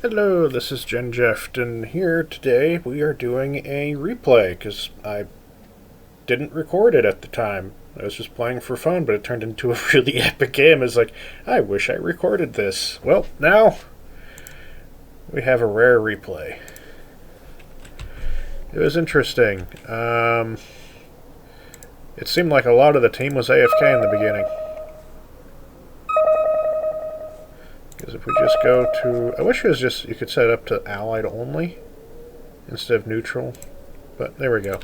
Hello, this is Gen Jeff, and here today we are doing a replay because I didn't record it at the time. I was just playing for fun, but it turned into a really epic game. It's like, I wish I recorded this. Well, now we have a rare replay. It was interesting. It seemed like a lot of the team was AFK in the beginning. Because if we just go to... I wish it was just... You could set it up to Allied only instead of neutral. But there we go.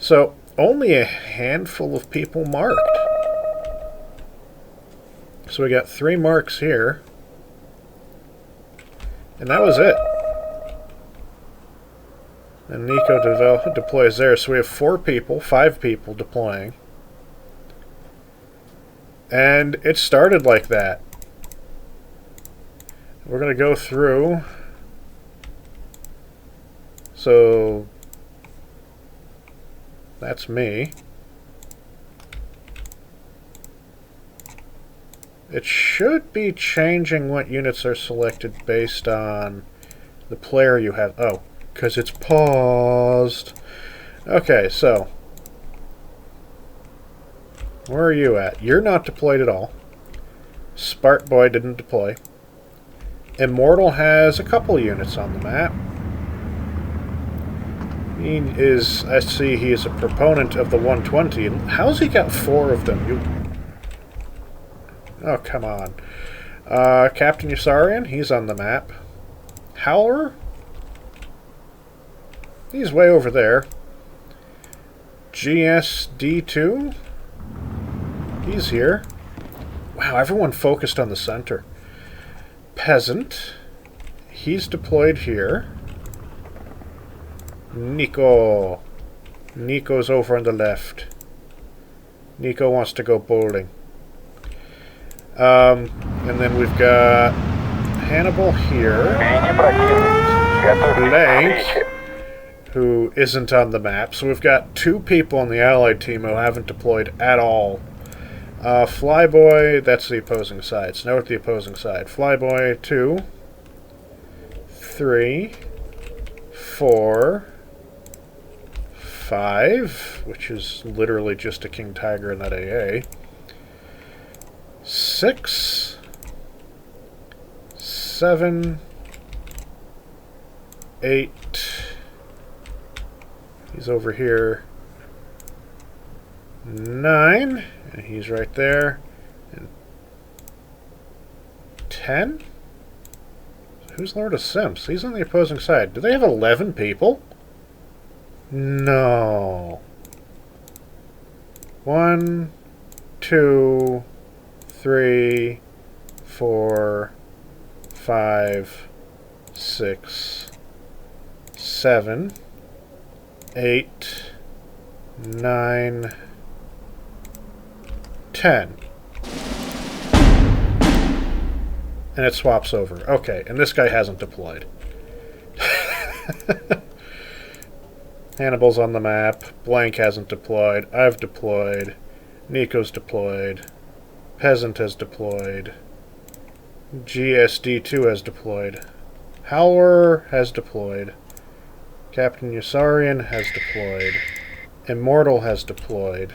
So, only a handful of people marked. So we got 3 marks here. And that was it. And Nico deploys there. So we have 4 people, 5 people deploying. And it started like that. We're going to go through. So that's me. It should be changing what units are selected based on the player you have. Oh, because it's paused. Okay, so where are you at? You're not deployed at all. Spart Boy didn't deploy. Immortal has a couple units on the map. He is, I see he is a proponent of the 120. How's he got 4 of them? Oh, come on. Captain Yusarian, he's on the map. Howler? He's way over there. GSD2? He's here. Wow, everyone focused on the center. Peasant. He's deployed here. Nico. Nico's over on the left. Nico wants to go bowling. And then we've got Hannibal here. Blank, who isn't on the map. So we've got 2 people on the Allied team who haven't deployed at all. Flyboy, that's the opposing side. So now we're at the opposing side. Flyboy, 2, 3, 4, 5, which is literally just a King Tiger in that AA. 6, 7, 8. He's over here. 9. And he's right there. And 10? Who's Lord of Simps? He's on the opposing side. Do they have 11 people? No. 1, 2, 3, 4, 5, 6, 7, 8, 9, 10. And it swaps over. Okay, and this guy hasn't deployed. Hannibal's on the map. Blank hasn't deployed. I've deployed. Nico's deployed. Peasant has deployed. GSD2 has deployed. Howler has deployed. Captain Yusarian has deployed. Immortal has deployed.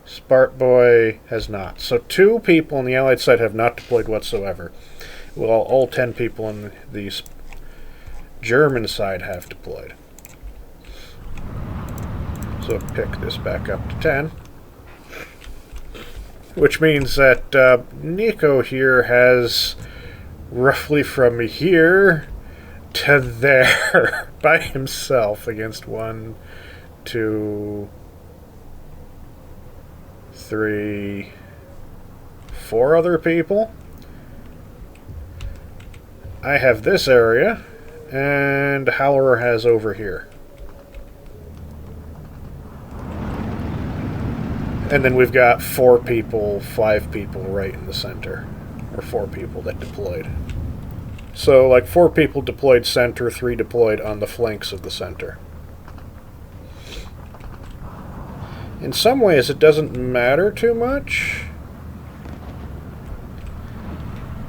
Spart Boy has not. So 2 people on the Allied side have not deployed whatsoever. Well, all 10 people on the German side have deployed. So pick this back up to 10. Which means that Nico here has roughly from here to there by himself against 1, 2, 3, 4 other people. I have this area, and Howler has over here. And then we've got 4 people, 5 people right in the center. Or 4 people that deployed. So, like, 4 people deployed center, 3 deployed on the flanks of the center. In some ways, it doesn't matter too much.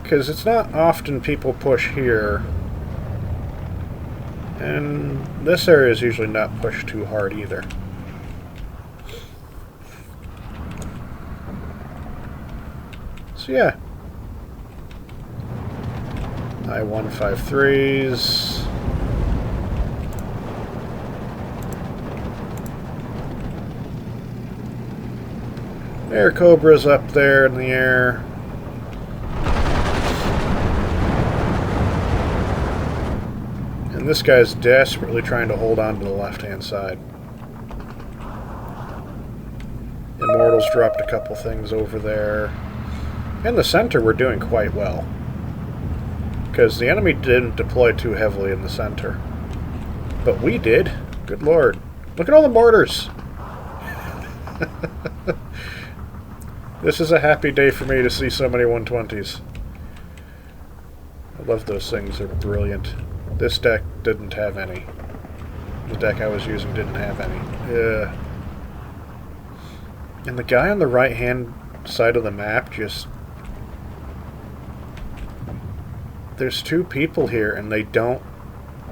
Because it's not often people push here. And this area is usually not pushed too hard either. So yeah. I-153s. Air Cobra's up there in the air. And this guy's desperately trying to hold on to the left-hand side. Immortals dropped a couple things over there. In the center, we're doing quite well. Because the enemy didn't deploy too heavily in the center. But we did. Good lord. Look at all the mortars! This is a happy day for me to see so many 120s. I love those things. They're brilliant. This deck didn't have any. The deck I was using didn't have any. Yeah. And the guy on the right-hand side of the map just... There's two people here and they don't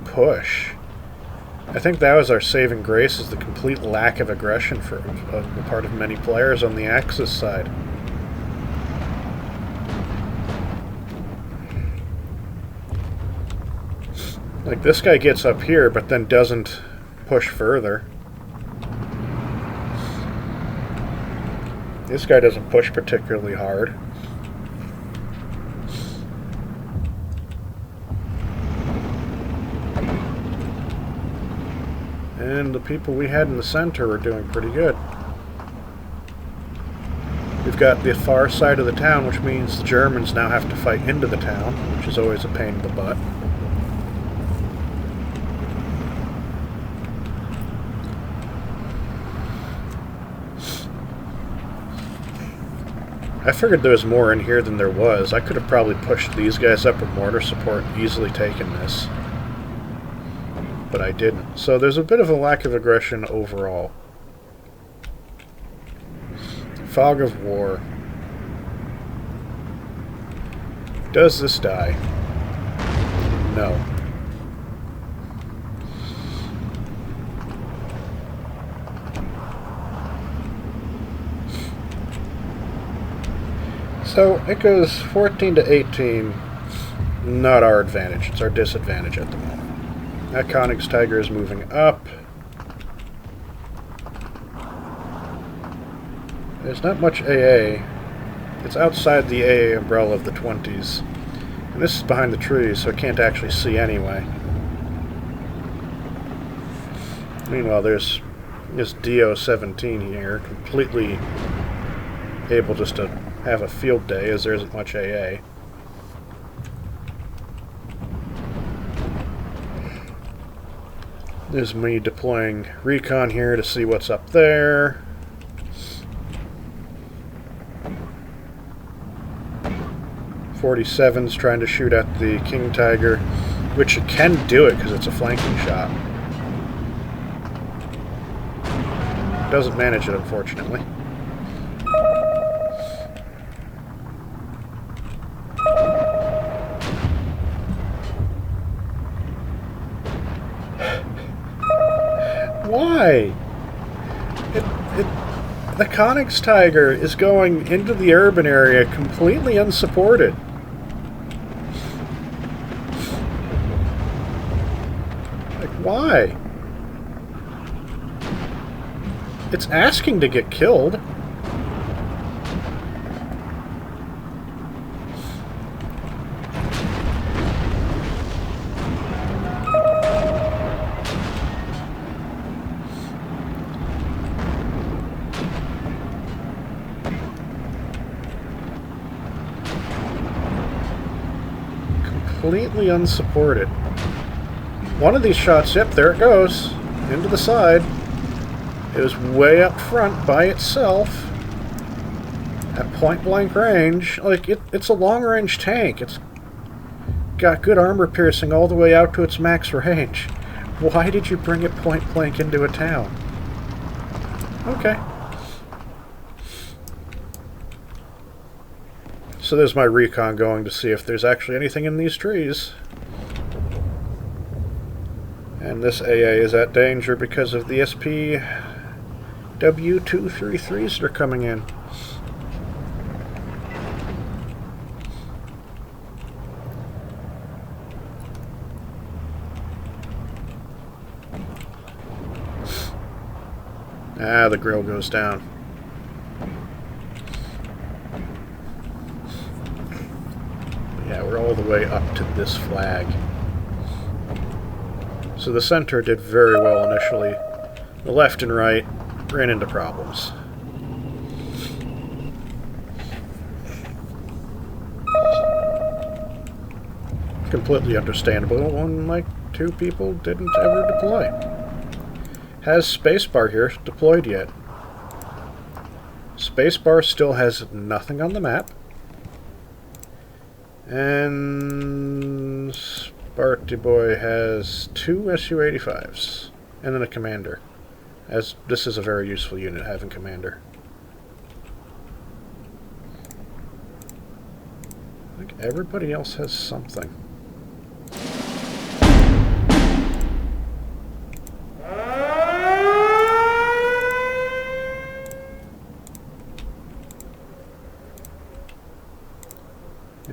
push. I think that was our saving grace, is the complete lack of aggression on the part of many players on the Axis side. Like, this guy gets up here, but then doesn't push further. This guy doesn't push particularly hard. And the people we had in the center were doing pretty good. We've got the far side of the town, which means the Germans now have to fight into the town, which is always a pain in the butt. I figured there was more in here than there was. I could have probably pushed these guys up with mortar support and easily taken this. But I didn't. So there's a bit of a lack of aggression overall. Fog of War. Does this die? No. So it goes 14 to 18. Not our advantage. It's our disadvantage at the moment. That Koenig's Tiger is moving up. There's not much AA. It's outside the AA umbrella of the 20s. And this is behind the trees, so it can't actually see anyway. Meanwhile, there's this DO-17 here, completely able just to have a field day, as there isn't much AA. There's me deploying recon here to see what's up there. .47's trying to shoot at the King Tiger, which it can do it because it's a flanking shot. Doesn't manage it, unfortunately. Why? The Koenig's Tiger is going into the urban area completely unsupported. Like, why? It's asking to get killed. Completely unsupported. One of these shots, yep, there it goes. Into the side. It was way up front by itself. At point-blank range. Like, it's a long-range tank. It's got good armor piercing all the way out to its max range. Why did you bring it point-blank into a town? Okay. So there's my recon going to see if there's actually anything in these trees. And this AA is at danger because of the SPW-233s that are coming in. Ah, the grill goes down. Yeah, we're all the way up to this flag. So the center did very well initially. The left and right ran into problems. Completely understandable when, like, 2 people didn't ever deploy. Has spacebar here deployed yet? Spacebar still has nothing on the map. And Sparty Boy has 2 Su-85s. And then a commander. As this is a very useful unit, having commander. I think everybody else has something.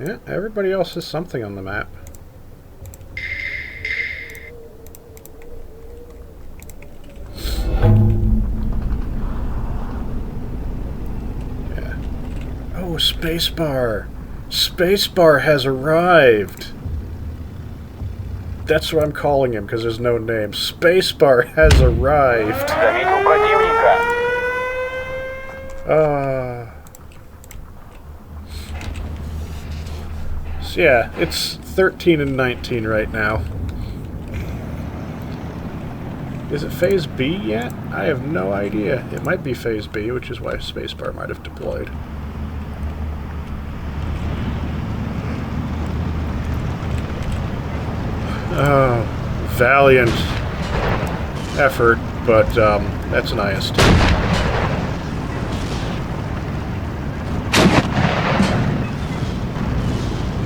Yeah, everybody else has something on the map. Yeah. Oh, spacebar! Spacebar has arrived! That's what I'm calling him, because there's no name. Spacebar has arrived! So yeah, it's 13 and 19 right now. Is it Phase B yet? I have no idea. It might be Phase B, which is why Spacebar might have deployed. Oh, valiant effort, but that's an IST.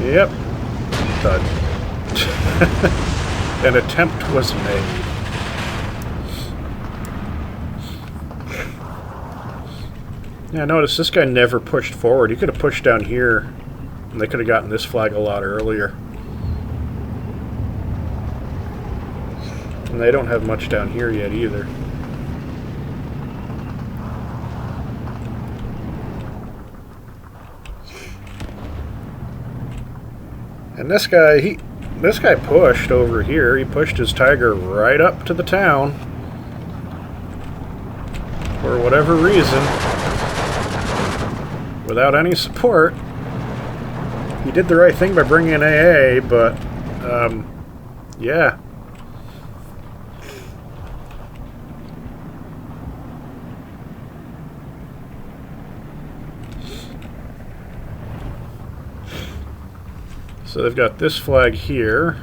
Yep. Done. An attempt was made. Yeah, notice this guy never pushed forward. He could have pushed down here, and they could have gotten this flag a lot earlier. And they don't have much down here yet either. And this guy pushed over here. He pushed his Tiger right up to the town. For whatever reason. Without any support. He did the right thing by bringing in AA, but, yeah. So they've got this flag here.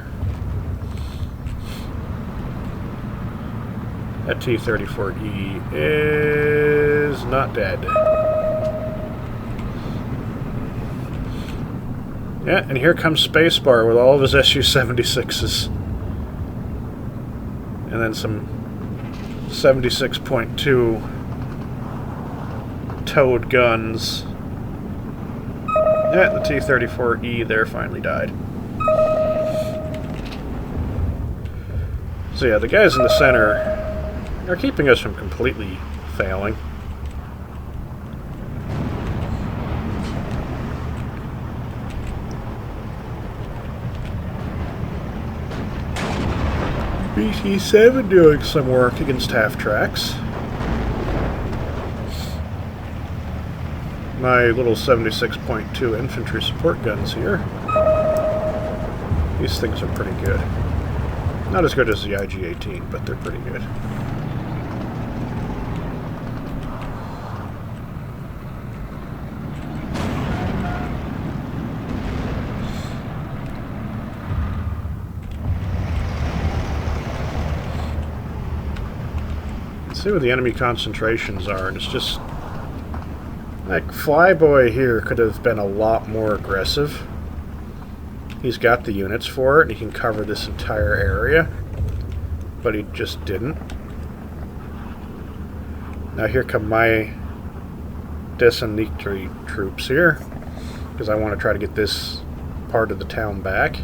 That T-34E is not dead. Yeah, and here comes Spacebar with all of his Su-76s. And then some 76.2 towed guns. Yeah, the T-34E there finally died. So yeah, the guys in the center are keeping us from completely failing. BT-7 doing some work against half-tracks. My little 76.2 infantry support guns here. These things are pretty good. Not as good as the IG-18, but they're pretty good. Let's see what the enemy concentrations are, and it's just... Like, Flyboy here could have been a lot more aggressive. He's got the units for it, and he can cover this entire area. But he just didn't. Now here come my Desanitri troops here, because I want to try to get this part of the town back.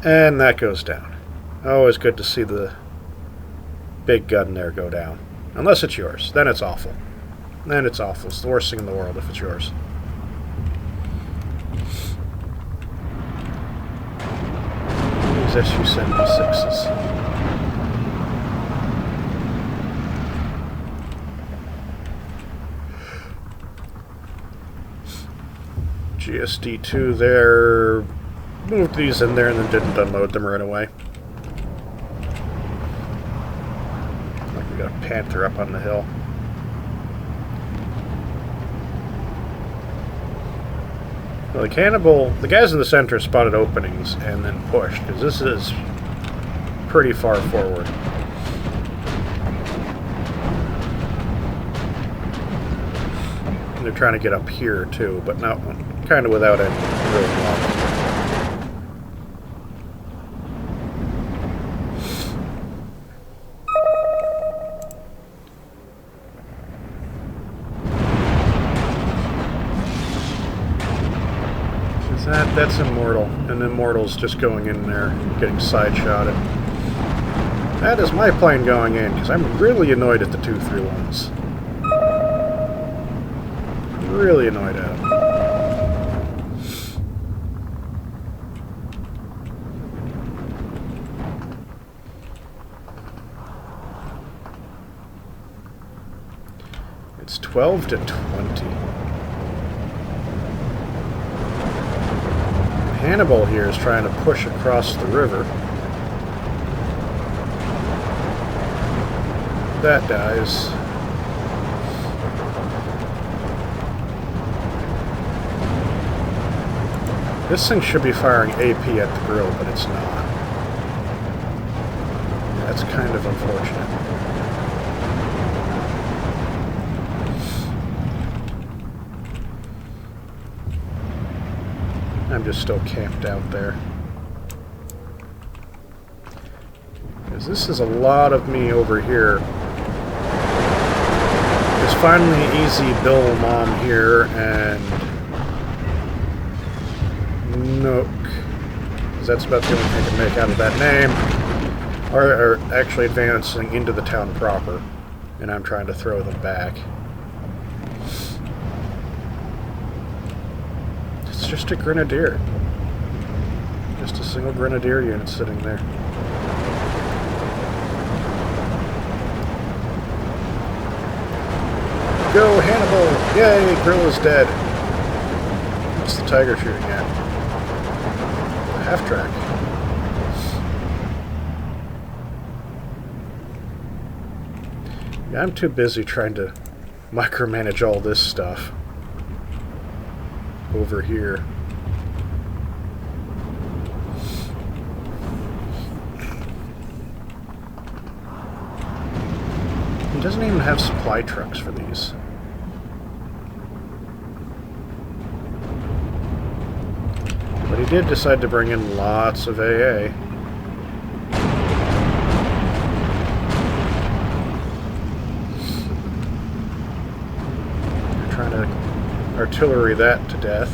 And that goes down. Always good to see the big gun there go down. Unless it's yours. Then it's awful. Then it's awful. It's the worst thing in the world if it's yours. These SU-76s. GSD-2 there. Moved these in there and then didn't unload them right away. Like we got a Panther up on the hill. Well, the guys in the center spotted openings and then pushed, because this is pretty far forward. And they're trying to get up here too, but not kind of without any real luck. That's Immortal, and Immortal's just going in there, getting side-shotted. That is my plane going in, because I'm really annoyed at the 231s. Really annoyed at them. It's 12 to 20. Hannibal here is trying to push across the river. That dies. This thing should be firing AP at the grill, but it's not. That's kind of unfortunate. I'm just still camped out there. Because this is a lot of me over here. There's finally easy Bill Mom here and Nook. Because that's about the only thing I can make out of that name. Are actually advancing into the town proper. And I'm trying to throw them back. It's just a grenadier. Just a single grenadier unit sitting there. Go, Hannibal! Yay, Grilla's dead. What's the Tiger shooting at? The half-track. Yeah, I'm too busy trying to micromanage all this stuff over here. He doesn't even have supply trucks for these. But he did decide to bring in lots of AA. They're trying to artillery that to death.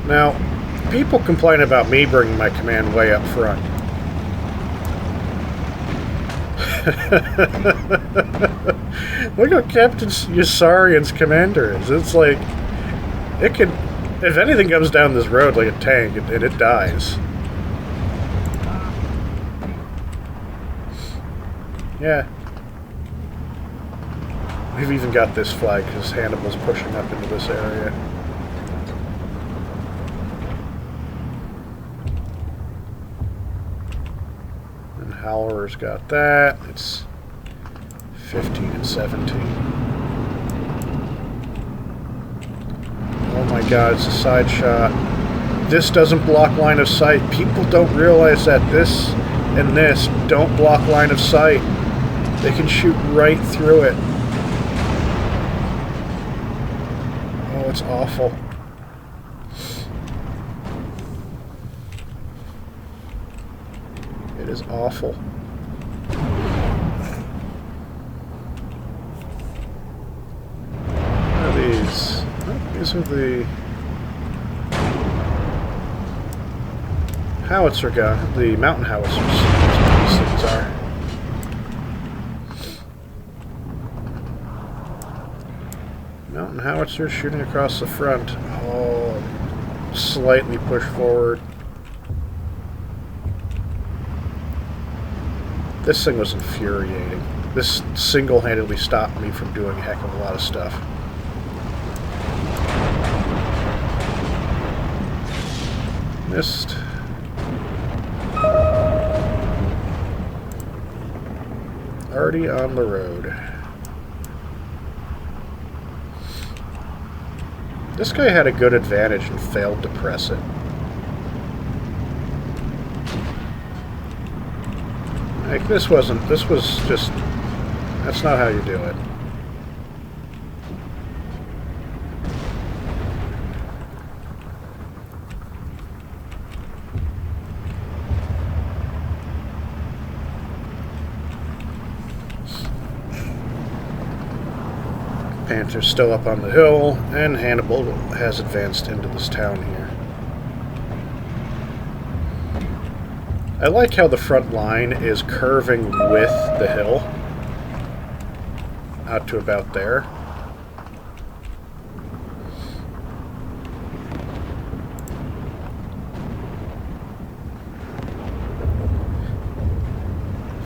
Now, people complain about me bringing my command way up front. Look how Captain Yusarian's commander is. It's like, it can, if anything comes down this road like a tank, and it dies. Yeah. We've even got this flag because Hannibal's pushing up into this area. Howler's got that. It's 15 and 17. Oh my god, it's a side shot. This doesn't block line of sight. People don't realize that this and this don't block line of sight. They can shoot right through it. Oh, it's awful. It is awful. What are these? Oh, these are the howitzer gun, the mountain howitzers. That's what these things are. Mountain howitzer shooting across the front. Oh, slightly pushed forward. This thing was infuriating. This single-handedly stopped me from doing a heck of a lot of stuff. Missed. Already on the road. This guy had a good advantage and failed to press it. Like, this was just, that's not how you do it. Panther's still up on the hill, and Hannibal has advanced into this town here. I like how the front line is curving with the hill out to about there.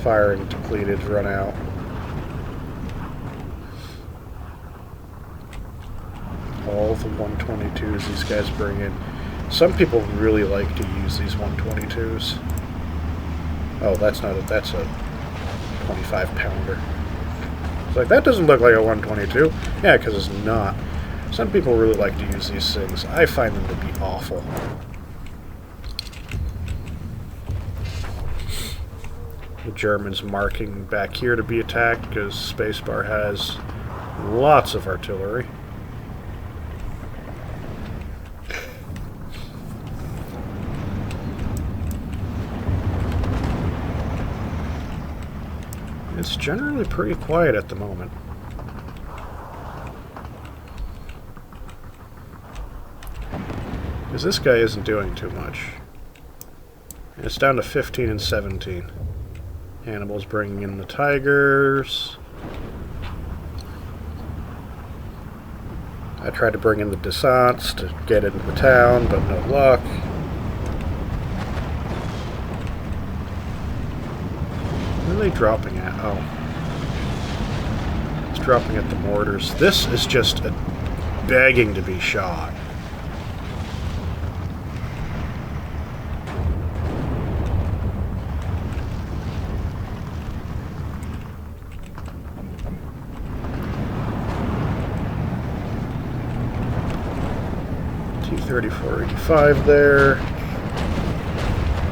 Firing depleted, run out. All the 122s these guys bring in. Some people really like to use these 122s. Oh, that's not a, that's a 25-pounder. It's like, that doesn't look like a 122. Yeah, because it's not. Some people really like to use these things. I find them to be awful. The Germans marking back here to be attacked because Spacebar has lots of artillery. It's generally pretty quiet at the moment. Because this guy isn't doing too much. It's down to 15 and 17. Hannibal's bringing in the Tigers. I tried to bring in the Descents to get into the town, but no luck. Where are they dropping at? Oh. It's dropping at the mortars. This is just begging to be shot. T-3485 there.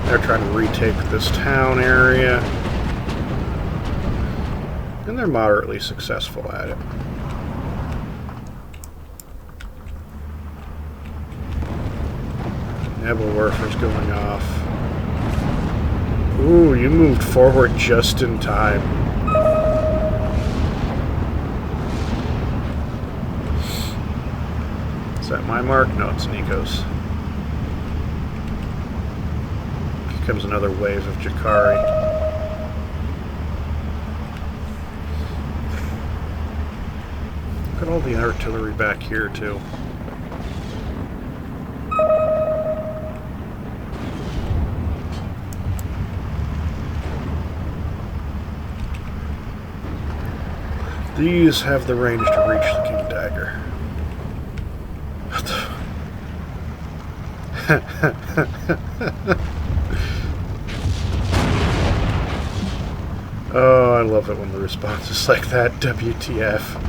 They're trying to retake this town area. And they're moderately successful at it. Nebelwerfer's going off. Ooh, you moved forward just in time. Is that my mark? No, it's Nico's. Here comes another wave of Jakari. Look at all the artillery back here, too. These have the range to reach the King Dagger. Oh, I love it when the response is like that. WTF.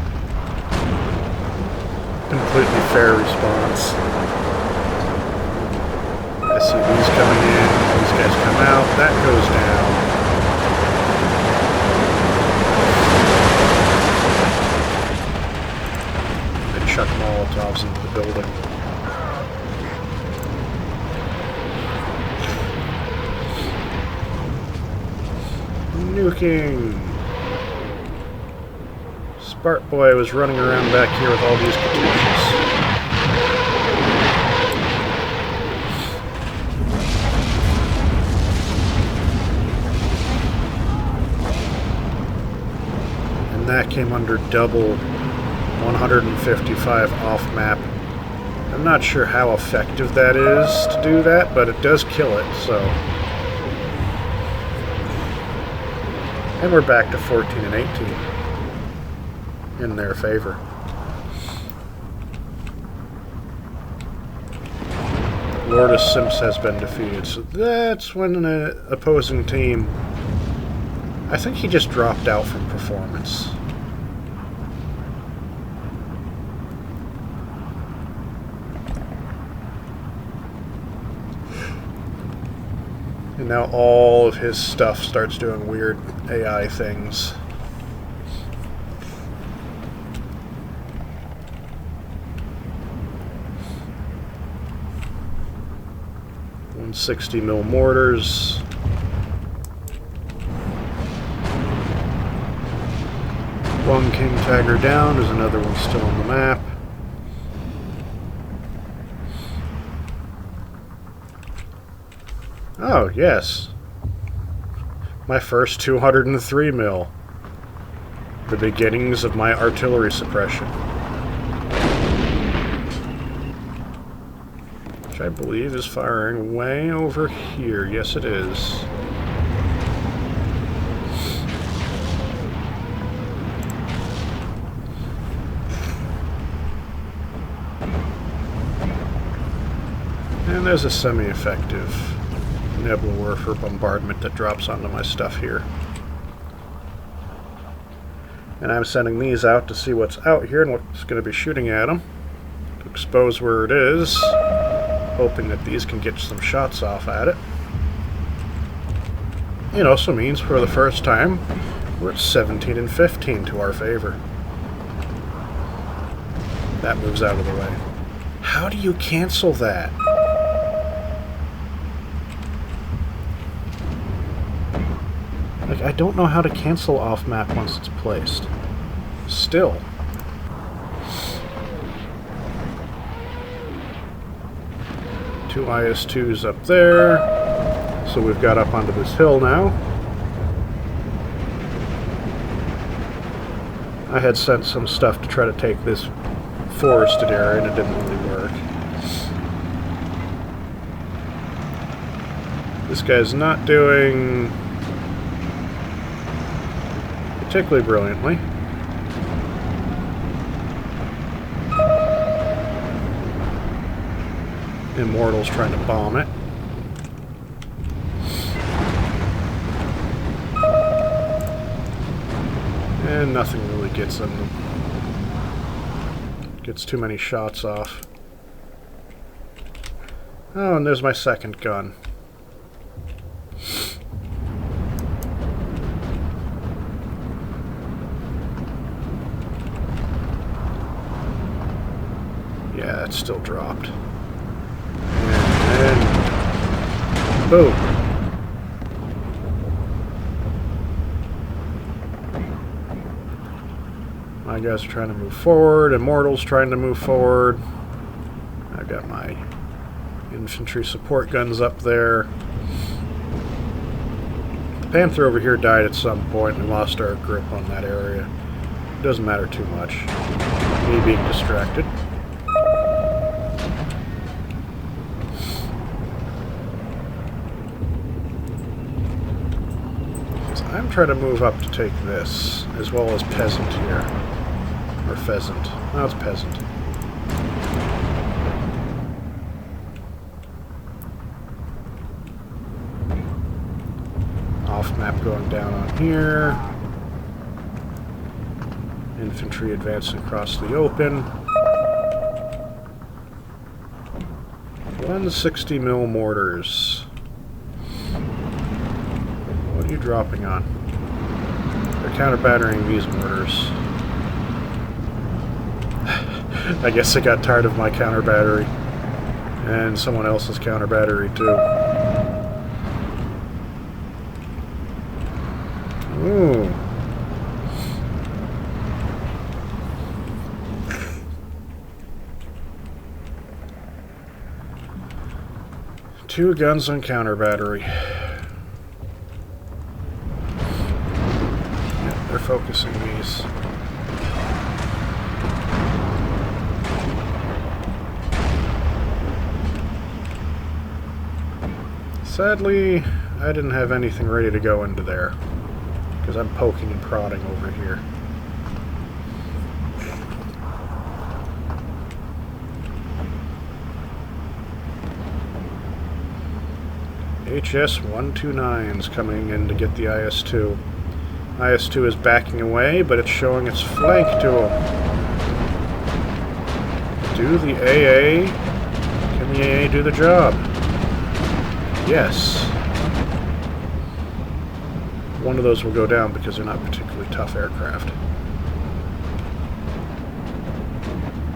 Completely completely fair response. I see these coming in, these guys come out, that goes down. I chuck Molotovs into the building. Nuking! Spart Boy was running around back here with all these Katyushas. And that came under double 155 off-map. I'm not sure how effective that is to do that, but it does kill it, so... And we're back to 14 and 18 in their favor. Lourdes Simps has been defeated, so that's when an opposing team... I think he just dropped out from performance. And now all of his stuff starts doing weird AI things. .160 mortars. One King Tiger down. There's another one still on the map. Oh, yes. My first 203 mil. The beginnings of my artillery suppression. Which I believe is firing way over here. Yes, it is. And there's a semi-effective Nebula Warfare bombardment that drops onto my stuff here. And I'm sending these out to see what's out here and what's going to be shooting at them. To expose where it is. Hoping that these can get some shots off at it. It also means for the first time we're at 17 and 15 to our favor. That moves out of the way. How do you cancel that? Like, I don't know how to cancel off-map once it's placed. Still. Two IS-2s up there. So we've got up onto this hill now. I had sent some stuff to try to take this forested area and it didn't really work. This guy's not doing particularly brilliantly. Immortal's trying to bomb it. And nothing really gets in them. Gets too many shots off. Oh, and there's my second gun. Yeah, it's still dropped. And boom. My guys are trying to move forward. Immortal's trying to move forward. I've got my infantry support guns up there. The Panther over here died at some point. We lost our grip on that area. It doesn't matter too much. Me being distracted. I'm trying to move up to take this, as well as Peasant here. Or Pheasant. No, it's Peasant. Off-map going down on here. Infantry advancing across the open. 160 mil mortars. What are you dropping on? They're counter-battering these mortars. I guess I got tired of my counter-battery. And someone else's counter-battery, too. Ooh. Two guns on counter-battery. Yeah, they're focusing these. Sadly, I didn't have anything ready to go into there, because I'm poking and prodding over here. HS-129's coming in to get the IS-2. IS-2 is backing away, but it's showing its flank to him. Do the AA... Can the AA do the job? Yes. One of those will go down because they're not particularly tough aircraft.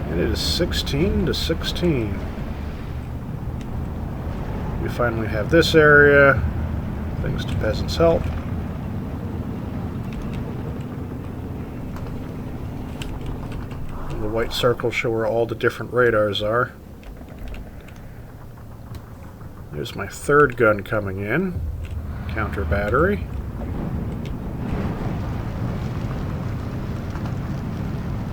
And it is 16 to 16. We finally have this area, thanks to Peasants' help. And the white circles show where all the different radars are. There's my third gun coming in. Counter battery.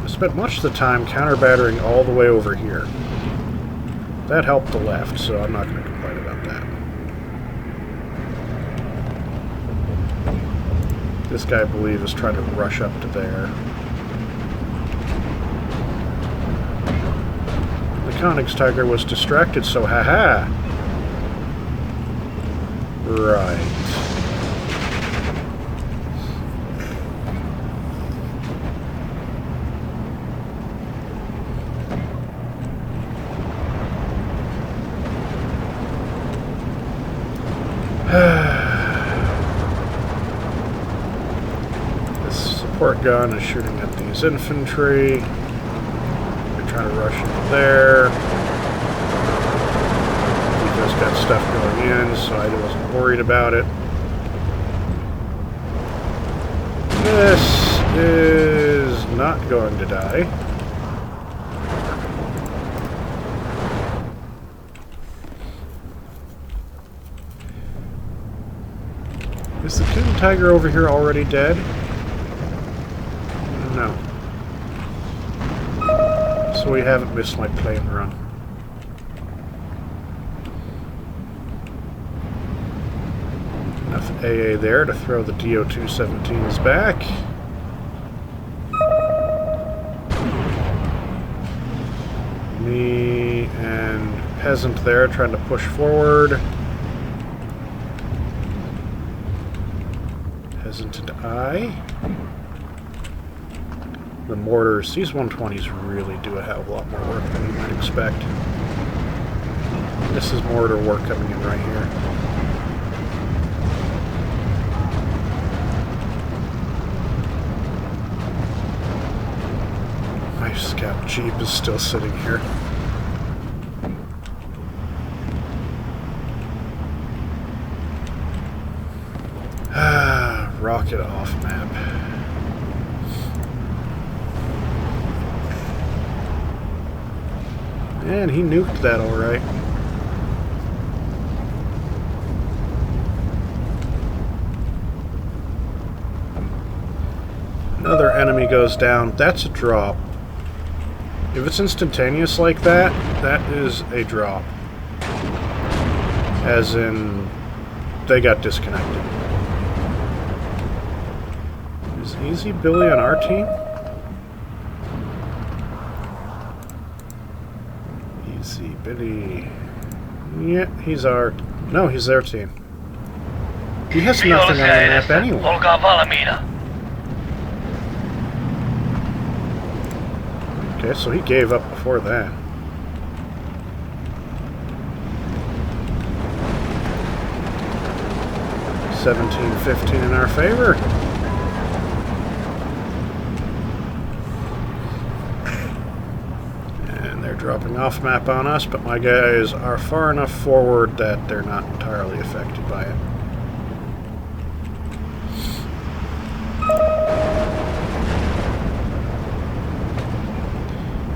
I spent much of the time counter battering all the way over here. That helped the left, so I'm not going to complain about that. This guy, I believe, is trying to rush up to there. The Königstigr was distracted, so haha! Right. This support gun is shooting at these infantry. They're trying to rush into there. Just got stuff going in, so I wasn't worried about it. This is not going to die. Is the Königstigr over here already dead? No. So we haven't missed my plane run. Enough AA there to throw the DO-217s back. Me and Peasant there trying to push forward. Peasant and I. The mortars, these 120s really do a hell of a lot more work than you might expect. This is mortar work coming in right here. My scout jeep is still sitting here. Rocket off map. And he nuked that alright. Another enemy goes down. That's a drop. If it's instantaneous like that, that is a drop. As in, they got disconnected. Is Easy Billy on our team? Easy Billy. Yeah, he's our... No, he's their team. He has nothing on the map anyway. Okay, so he gave up before that. 17-15 in our favor. And they're dropping off map on us, but my guys are far enough forward that they're not entirely affected by it.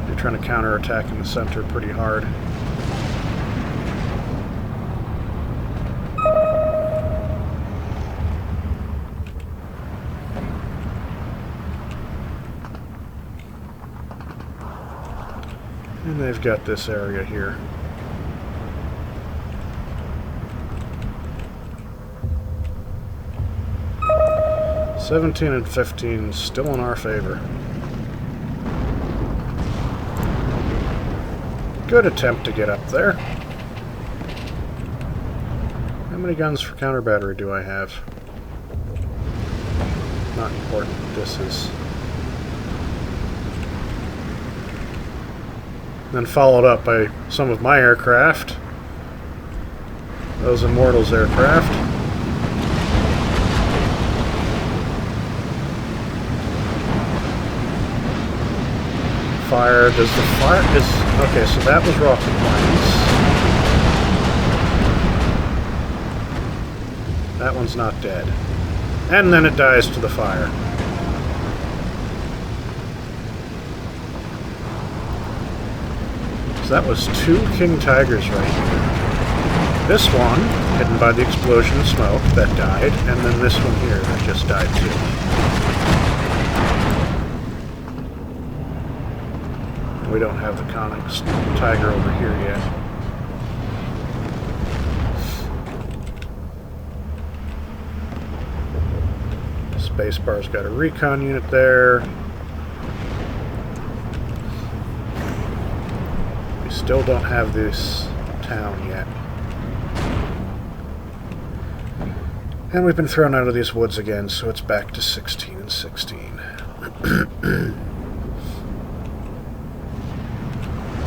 They're trying to counterattack in the center pretty hard. And they've got this area here. and 15 still in our favor. Good attempt to get up there. How many guns for counter battery do I have? Not important. This is. Then followed up by some of my aircraft. Those Immortals aircraft. Fire. Does the fire is okay? So that was rocket planes. That one's not dead, and then it dies to the fire. So that was 2 King Tigers right here. This one, hidden by the explosion of smoke, that died, and then this one here that just died too. We don't have the Connex Tiger over here yet. Spacebar's got a recon unit there. Still don't have this town yet. And we've been thrown out of these woods again, so it's back to 16-16.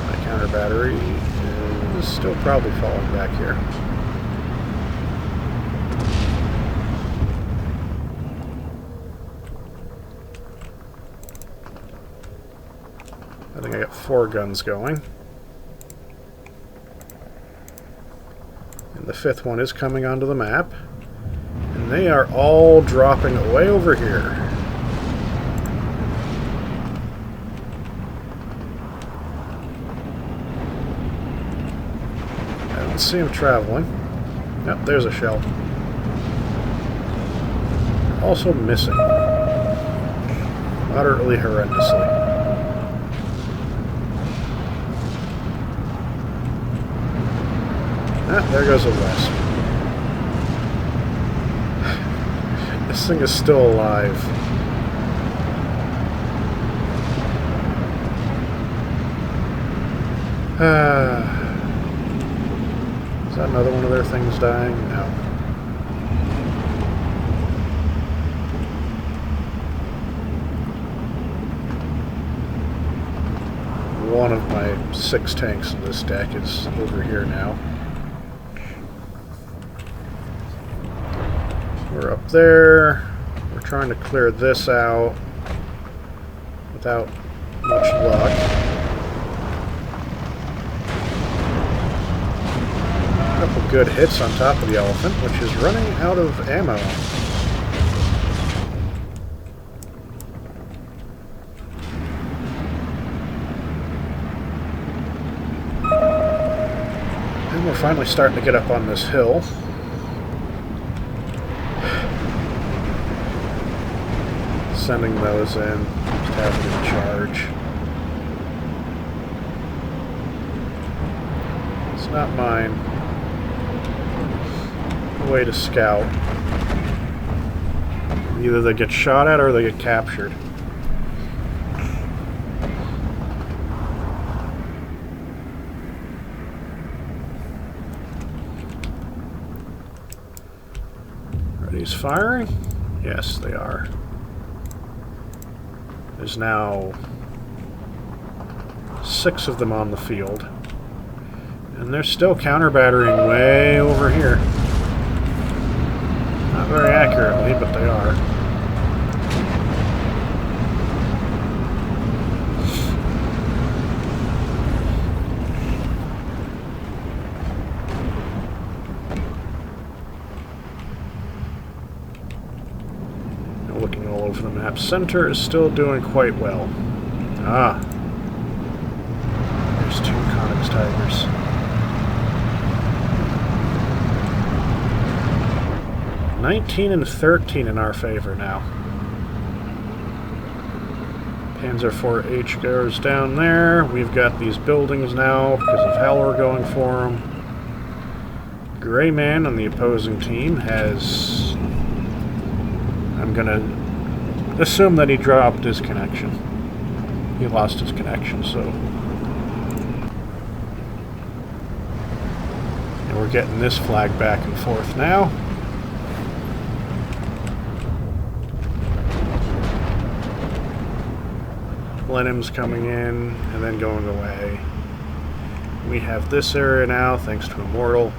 My counter battery is still probably falling back here. I think I got 4 guns going. The 5th one is coming onto the map, and they are all dropping way over here. I don't see them traveling. Yep, there's a shell. Also missing. Moderately horrendously. Ah, there goes a Wesp. This thing is still alive. Is that another one of their things dying? No. One of my 6 tanks in this deck is over here now. We're up there. We're trying to clear this out without much luck. A couple good hits on top of the elephant, which is running out of ammo. And we're finally starting to get up on this hill. Sending those in, just having them charge. It's not mine. A way to scout. Either they get shot at or they get captured. Are these firing? Yes, they are. There's now 6 of them on the field. And they're still counter-battering way over here. Not Not very accurately, but they are. Now looking all over the map, center is still doing quite well. Ah. There's 2 Conix Tigers. $19 and $13 in our favor now. Panzer IV-H goes down there. We've got these buildings now because of how we're going for them. Gray Man on the opposing team has... I'm going to assume that he dropped his connection. He lost his connection, so... And we're getting this flag back and forth now. Blenheim's coming in and then going away. We have this area now, thanks to Immortal.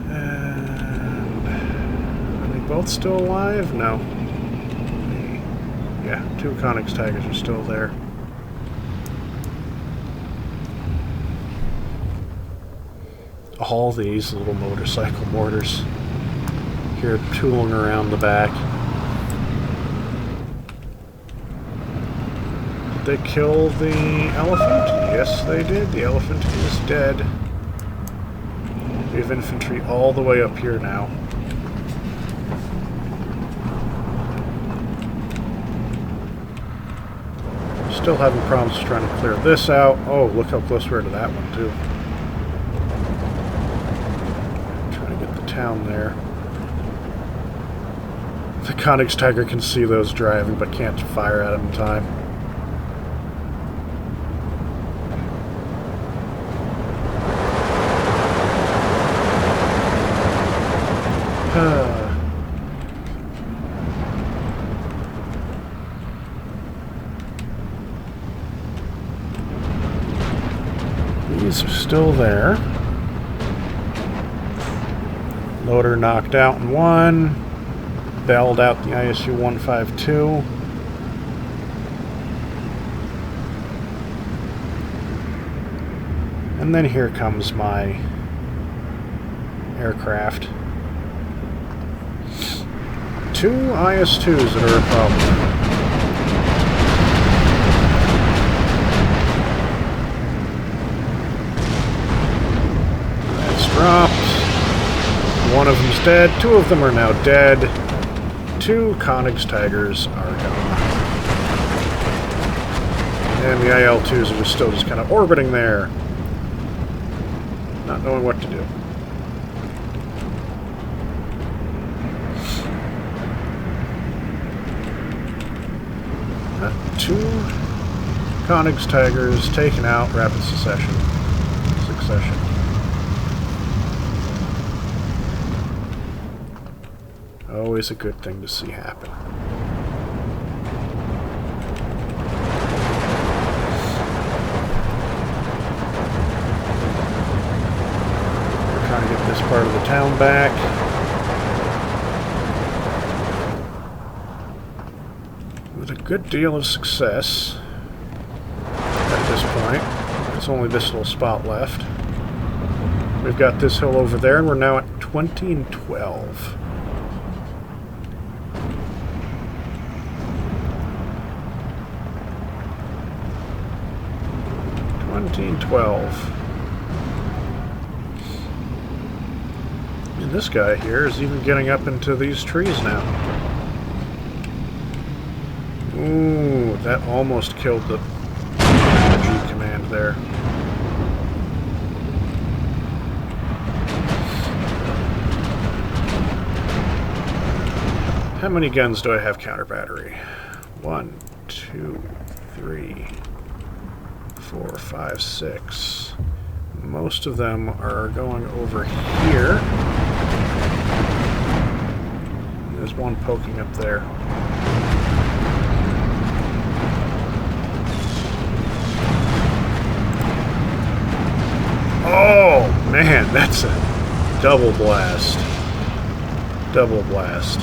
And are they both still alive? No. Yeah, 2 Conix Tigers are still there. All these little motorcycle mortars here tooling around the back. Did they kill the elephant? Yes, they did. The elephant is dead. We have infantry all the way up here now. Still having problems trying to clear this out. Oh, look how close we are to that one, too. Trying to get the town there. The Conix Tiger can see those driving, but can't fire at them in time. These are still there. Loader knocked out in one. Bailed out the ISU 152. And then here comes my aircraft. 2 IS-2s that are a problem. That's dropped. One of them's dead. 2 of them are now dead. 2 Conix Tigers are gone. And the IL-2s are still just kind of orbiting there. Not knowing what to do. Two Conix Tigers taken out, rapid succession. Always a good thing to see happen. We're trying to get this part of the town back. With a good deal of success at this point. It's only this little spot left. We've got this hill over there, and we're now at 20 and 12. And 12. And this guy here is even getting up into these trees now. Ooh, that almost killed the G command there. How many guns do I have counter battery? 1, 2, 3, 4, 5, 6. Most of them are going over here. There's one poking up there. Man, that's a double blast. Double blast.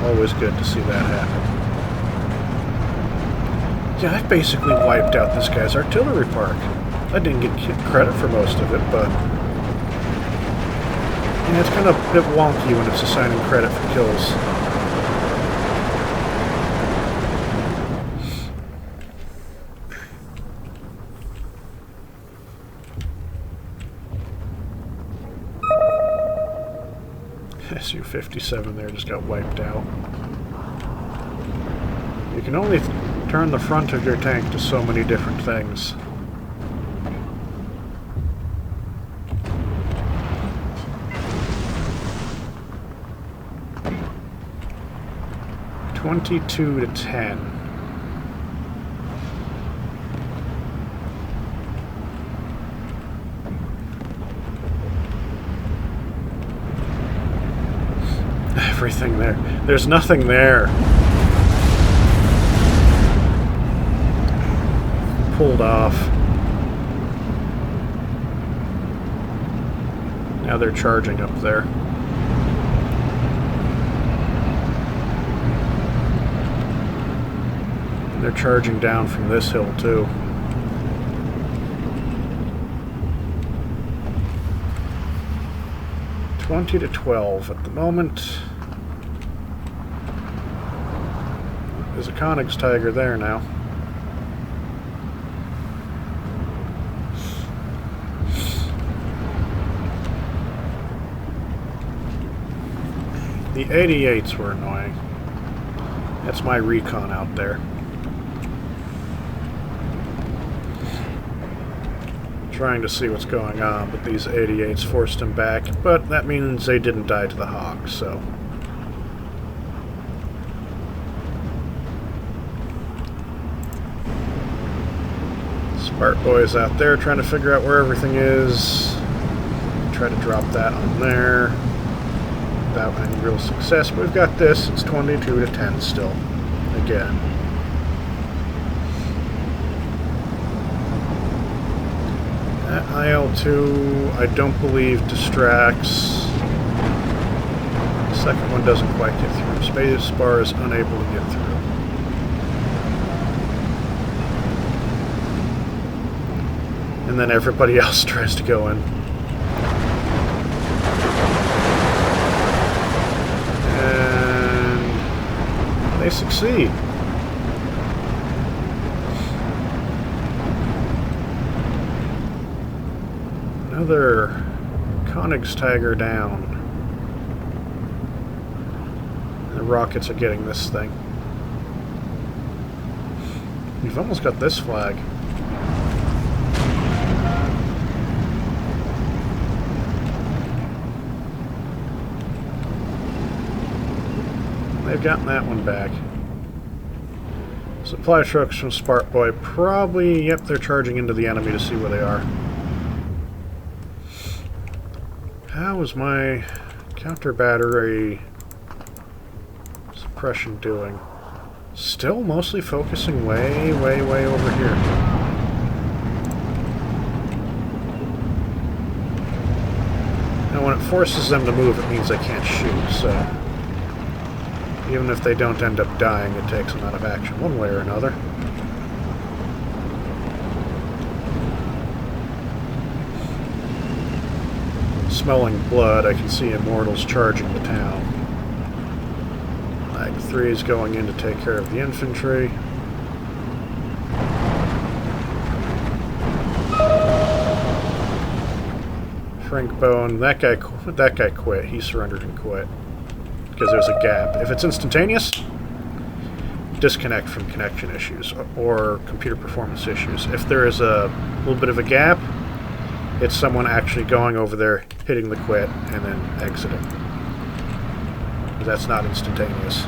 Always good to see that happen. Yeah, I basically wiped out this guy's artillery park. I didn't get credit for most of it, but... yeah, it's kind of a bit wonky when it's assigning credit for kills. Su-57 there just got wiped out. You can only turn the front of your tank to so many different things. (22-10). Everything there. There's nothing there. Pulled off. Now they're charging up there. And they're charging down from this hill too. (20-12) at the moment. There's a Koenigsegger there now. The 88s were annoying. That's my recon out there. Trying to see what's going on, but these 88s forced him back. But that means they didn't die to the Hawk, so... Smart boys out there trying to figure out where everything is. Try to drop that on there without any real success. But we've got this. It's 22-10 still. Again. That IL-2, I don't believe distracts. The second one doesn't quite get through. Space bar is unable to get through. And then everybody else tries to go in. And they succeed. Another Koenigsegger down. And the rockets are getting this thing. You've almost got this flag. They've gotten that one back. Supply trucks from Spark Boy probably, yep, they're charging into the enemy to see where they are. How is my counter battery suppression doing? Still mostly focusing way over here. Now when it forces them to move, it means they can't shoot, so... even if they don't end up dying, it takes them out of action one way or another. Smelling blood, I can see Immortals charging the town. Lag 3 is going in to take care of the infantry. Frank Bone, that guy quit. He surrendered and quit. Because there's a gap. If it's instantaneous, disconnect from connection issues or computer performance issues. If there is a little bit of a gap, it's someone actually going over there, hitting the quit, and then exiting. That's not instantaneous.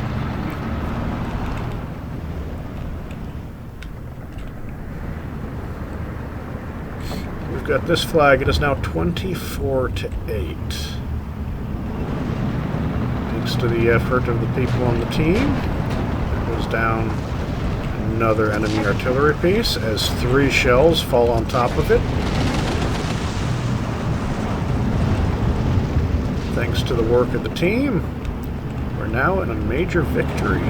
We've got this flag. It is now 24-8. Thanks to the effort of the people on the team. It goes down another enemy artillery piece as 3 shells fall on top of it. Thanks to the work of the team, we're now in a major victory.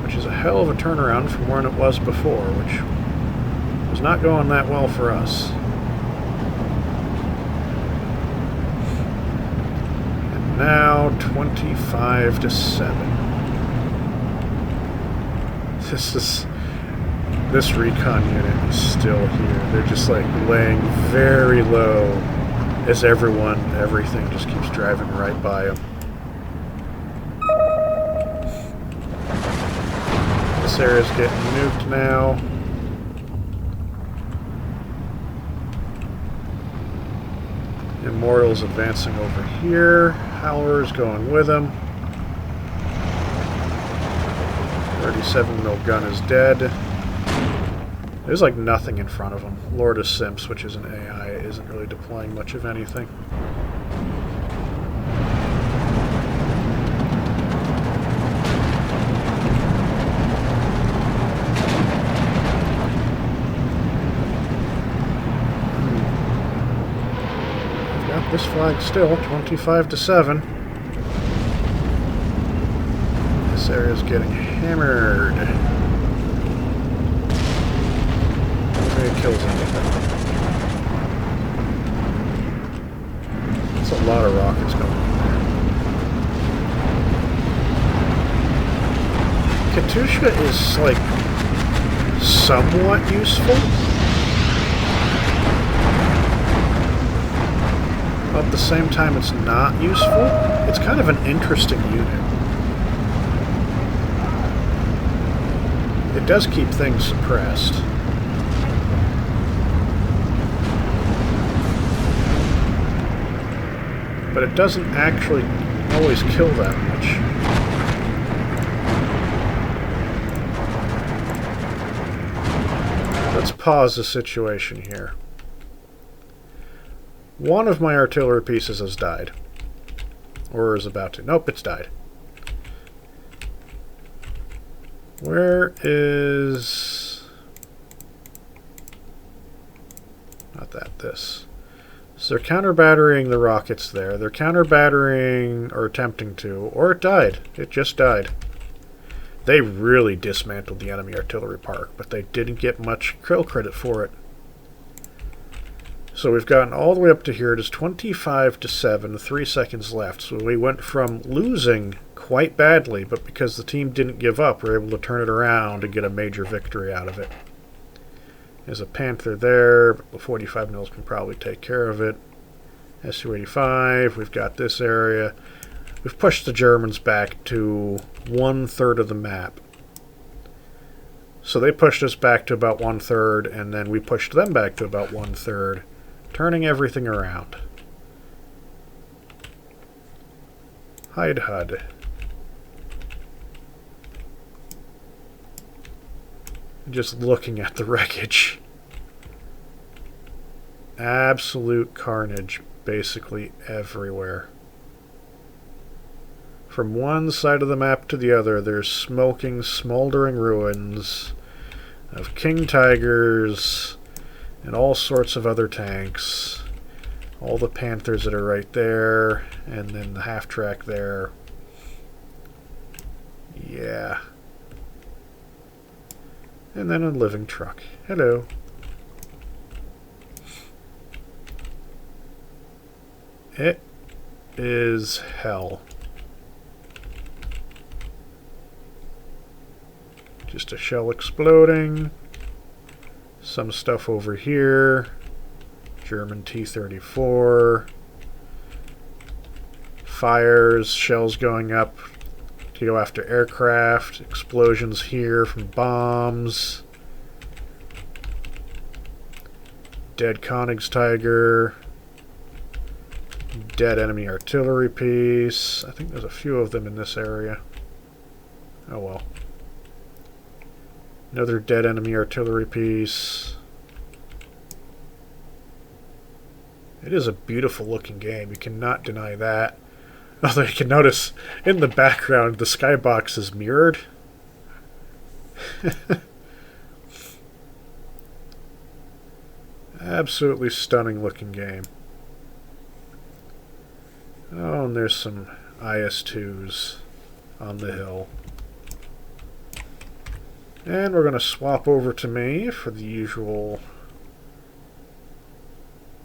Which is a hell of a turnaround from when it was before, which was not going that well for us. And now 25-7. This recon unit is still here. They're just like laying very low as everything just keeps driving right by them. This area's getting nuked now. Immortal's advancing over here. Howler's going with him. 37 mil gun is dead. There's like nothing in front of him. Lord of Simps, which is an AI, isn't really deploying much of anything. Got this flag still, 25-7. This area's getting hammered. It kills anything. That's a lot of rockets going in there. Katyusha is, like, somewhat useful. But at the same time, it's not useful. It's kind of an interesting unit. It does keep things suppressed. But it doesn't actually always kill that much. Let's pause the situation here. One of my artillery pieces has died. Or is about to. Nope, it's died. Where is... Not that, this. So they're counter-battering the rockets there. They're counter-battering, or attempting to, or it died. It just died. They really dismantled the enemy artillery park, but they didn't get much kill credit for it. So we've gotten all the way up to here. It is 25-7, 3 seconds left. So we went from losing quite badly, but because the team didn't give up, we were able to turn it around and get a major victory out of it. There's a Panther there, but the 45 mils can probably take care of it. Su-85, we've got this area. We've pushed the Germans back to 1/3 of the map. So they pushed us back to about 1/3, and then we pushed them back to about 1/3, turning everything around. Hide HUD. Just looking at the wreckage. Absolute carnage basically everywhere. From one side of the map to the other, there's smoking, smoldering ruins of King Tigers and all sorts of other tanks. All the Panthers that are right there, and then the half-track there. Yeah. And then a living truck. Hello. It is hell. Just a shell exploding. Some stuff over here. German T-34. Fires, shells going up to go after aircraft. Explosions here from bombs. Dead Königstiger. Dead enemy artillery piece. I think there's a few of them in this area. Oh well. Another dead enemy artillery piece. It is a beautiful looking game. You cannot deny that. Although you can notice in the background the skybox is mirrored. Absolutely stunning looking game. Oh, and there's some IS-2s on the hill. And we're going to swap over to me for the usual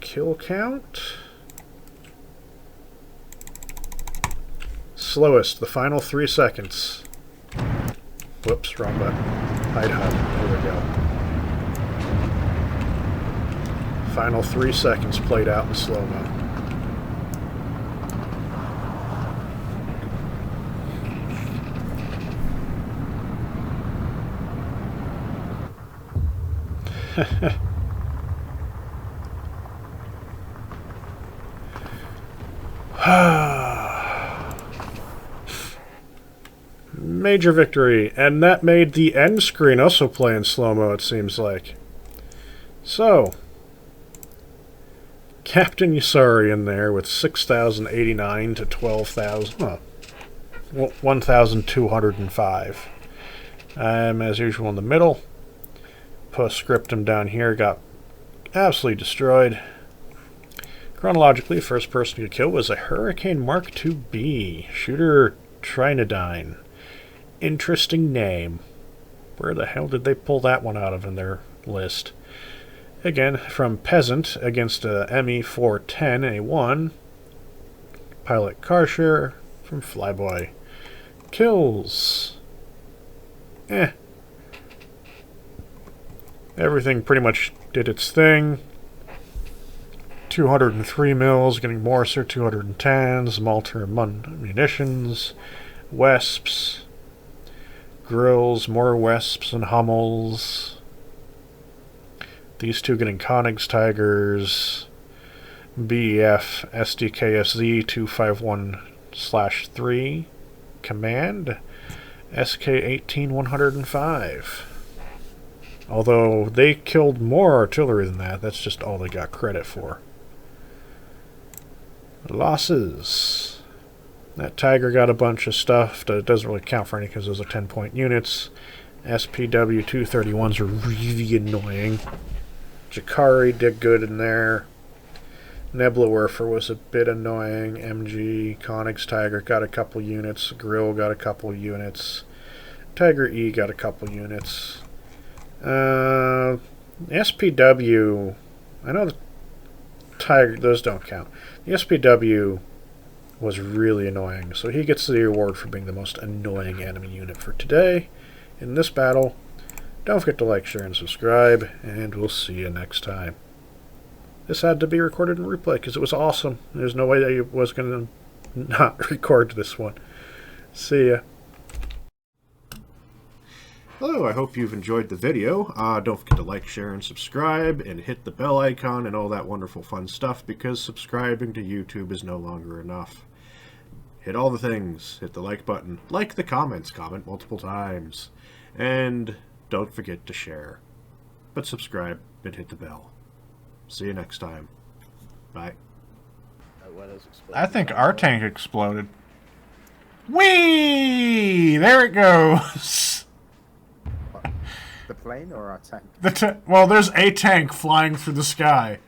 kill count. Slowest, the final 3 seconds. Whoops, wrong button. Hide HUD. There we go. Final 3 seconds played out in slow-mo. Major victory, and that made the end screen also play in slow-mo, it seems like. So, Captain Yusari in there with 6,089 to 12,000, 1,205. I'm, as usual, in the middle. Postscriptum down here got absolutely destroyed. Chronologically, first person to kill was a Hurricane Mark IIB. Shooter Trinodine. Interesting name. Where the hell did they pull that one out of in their list? Again, from Peasant against a ME410A1. Pilot Carshare from Flyboy. Kills. Everything pretty much did its thing. 203 mils, getting Morser, 210s, Malter munitions, Wesps, Grills, more Wesps and Hummels. These two getting Koenigs Tigers, BEF SDKSZ 251/3, Command SK18 105. Although they killed more artillery than that, that's just all they got credit for. Losses. That Tiger got a bunch of stuff that doesn't really count for anything because those are 10-point units. SPW 231s are really annoying. Jakari did good in there. Nebula Werfer was a bit annoying. MG, Koenigs Tiger got a couple units. Grill got a couple units. Tiger E got a couple units. SPW, I know the Tiger, those don't count. The SPW was really annoying, so he gets the award for being the most annoying enemy unit for today in this battle. Don't forget to like, share, and subscribe, and we'll see you next time. This had to be recorded in replay because it was awesome. There's no way that I was going to not record this one. See ya. Hello, I hope you've enjoyed the video. Don't forget to like, share, and subscribe, and hit the bell icon and all that wonderful fun stuff, because subscribing to YouTube is no longer enough. Hit all the things. Hit the like button. Like the comments. Comment multiple times. And don't forget to share. But subscribe and hit the bell. See you next time. Bye. I think our tank exploded. Whee! There it goes! The plane or our tank? Well, there's a tank flying through the sky.